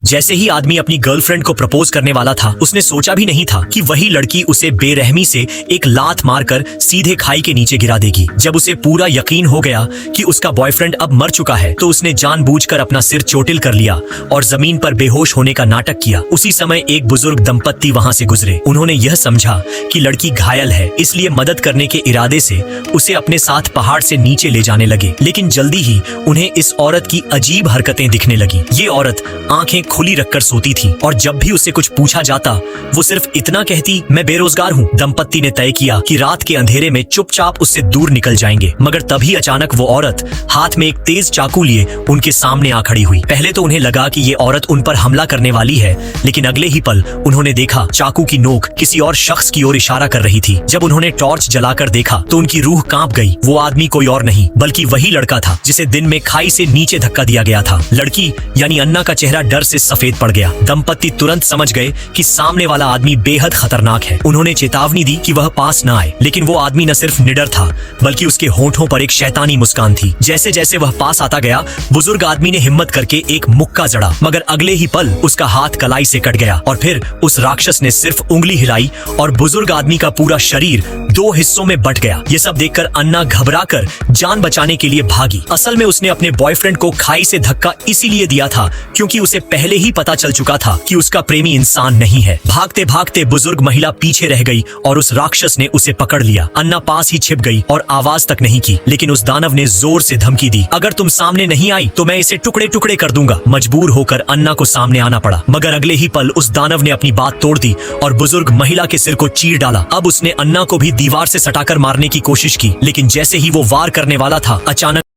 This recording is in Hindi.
जैसे ही आदमी अपनी गर्लफ्रेंड को प्रपोज करने वाला था, उसने सोचा भी नहीं था कि वही लड़की उसे बेरहमी से एक लात मारकर सीधे खाई के नीचे गिरा देगी। जब उसे पूरा यकीन हो गया कि उसका बॉयफ्रेंड अब मर चुका है, तो उसने जानबूझकर अपना सिर चोटिल कर लिया और जमीन पर बेहोश होने का नाटक किया। उसी समय एक बुजुर्ग दंपत्ति वहां से गुजरे। उन्होंने यह समझा कि लड़की घायल है, इसलिए मदद करने के इरादे से उसे अपने साथ पहाड़ से नीचे ले जाने लगे। लेकिन जल्दी ही उन्हें इस औरत की अजीब हरकतें दिखने लगी। ये औरत आंखें खुली रखकर सोती थी और जब भी उसे कुछ पूछा जाता, वो सिर्फ इतना कहती, मैं बेरोजगार हूँ। दंपत्ति ने तय किया कि रात के अंधेरे में चुपचाप उससे दूर निकल जाएंगे। मगर तभी अचानक वो औरत हाथ में एक तेज चाकू लिए उनके सामने आ खड़ी हुई। पहले तो उन्हें लगा कि ये औरत उन पर हमला करने वाली है, लेकिन अगले ही पल उन्होंने देखा चाकू की नोक किसी और शख्स की ओर इशारा कर रही थी। जब उन्होंने टॉर्च जलाकर देखा तो उनकी रूह कांप गई। वो आदमी कोई और नहीं बल्कि वही लड़का था जिसे दिन में खाई से नीचे धक्का दिया गया था। लड़की यानी अन्ना का चेहरा डर से सफेद पड़ गया। दंपत्ति तुरंत समझ गए कि सामने वाला आदमी बेहद खतरनाक है। उन्होंने चेतावनी दी कि वह पास न आए, लेकिन वो आदमी न सिर्फ निडर था बल्कि उसके होंठों पर एक शैतानी मुस्कान थी। जैसे जैसे वह पास आता गया, बुजुर्ग आदमी ने हिम्मत करके एक मुक्का जड़ा, मगर अगले ही पल उसका हाथ कलाई से कट गया और फिर उस राक्षस ने सिर्फ उंगली हिलाई और बुजुर्ग आदमी का पूरा शरीर दो हिस्सों में बंट गया। ये सब देखकर अन्ना घबराकर जान बचाने के लिए भागी। असल में उसने अपने बॉयफ्रेंड को खाई से धक्का इसीलिए दिया था क्योंकि उसे पहले ही पता चल चुका था कि उसका प्रेमी इंसान नहीं है। भागते भागते बुजुर्ग महिला पीछे रह गई और उस राक्षस ने उसे पकड़ लिया। अन्ना पास ही छिप गई और आवाज तक नहीं की, लेकिन उस दानव ने जोर से धमकी दी, अगर तुम सामने नहीं आई तो मैं इसे टुकड़े टुकड़े कर दूंगा। मजबूर होकर अन्ना को सामने आना पड़ा, मगर अगले ही पल उस दानव ने अपनी बात तोड़ दी और बुजुर्ग महिला के सिर को चीर डाला। अब उसने अन्ना को भी दीवार से सटाकर मारने की कोशिश की, लेकिन जैसे ही वो वार करने वाला था, अचानक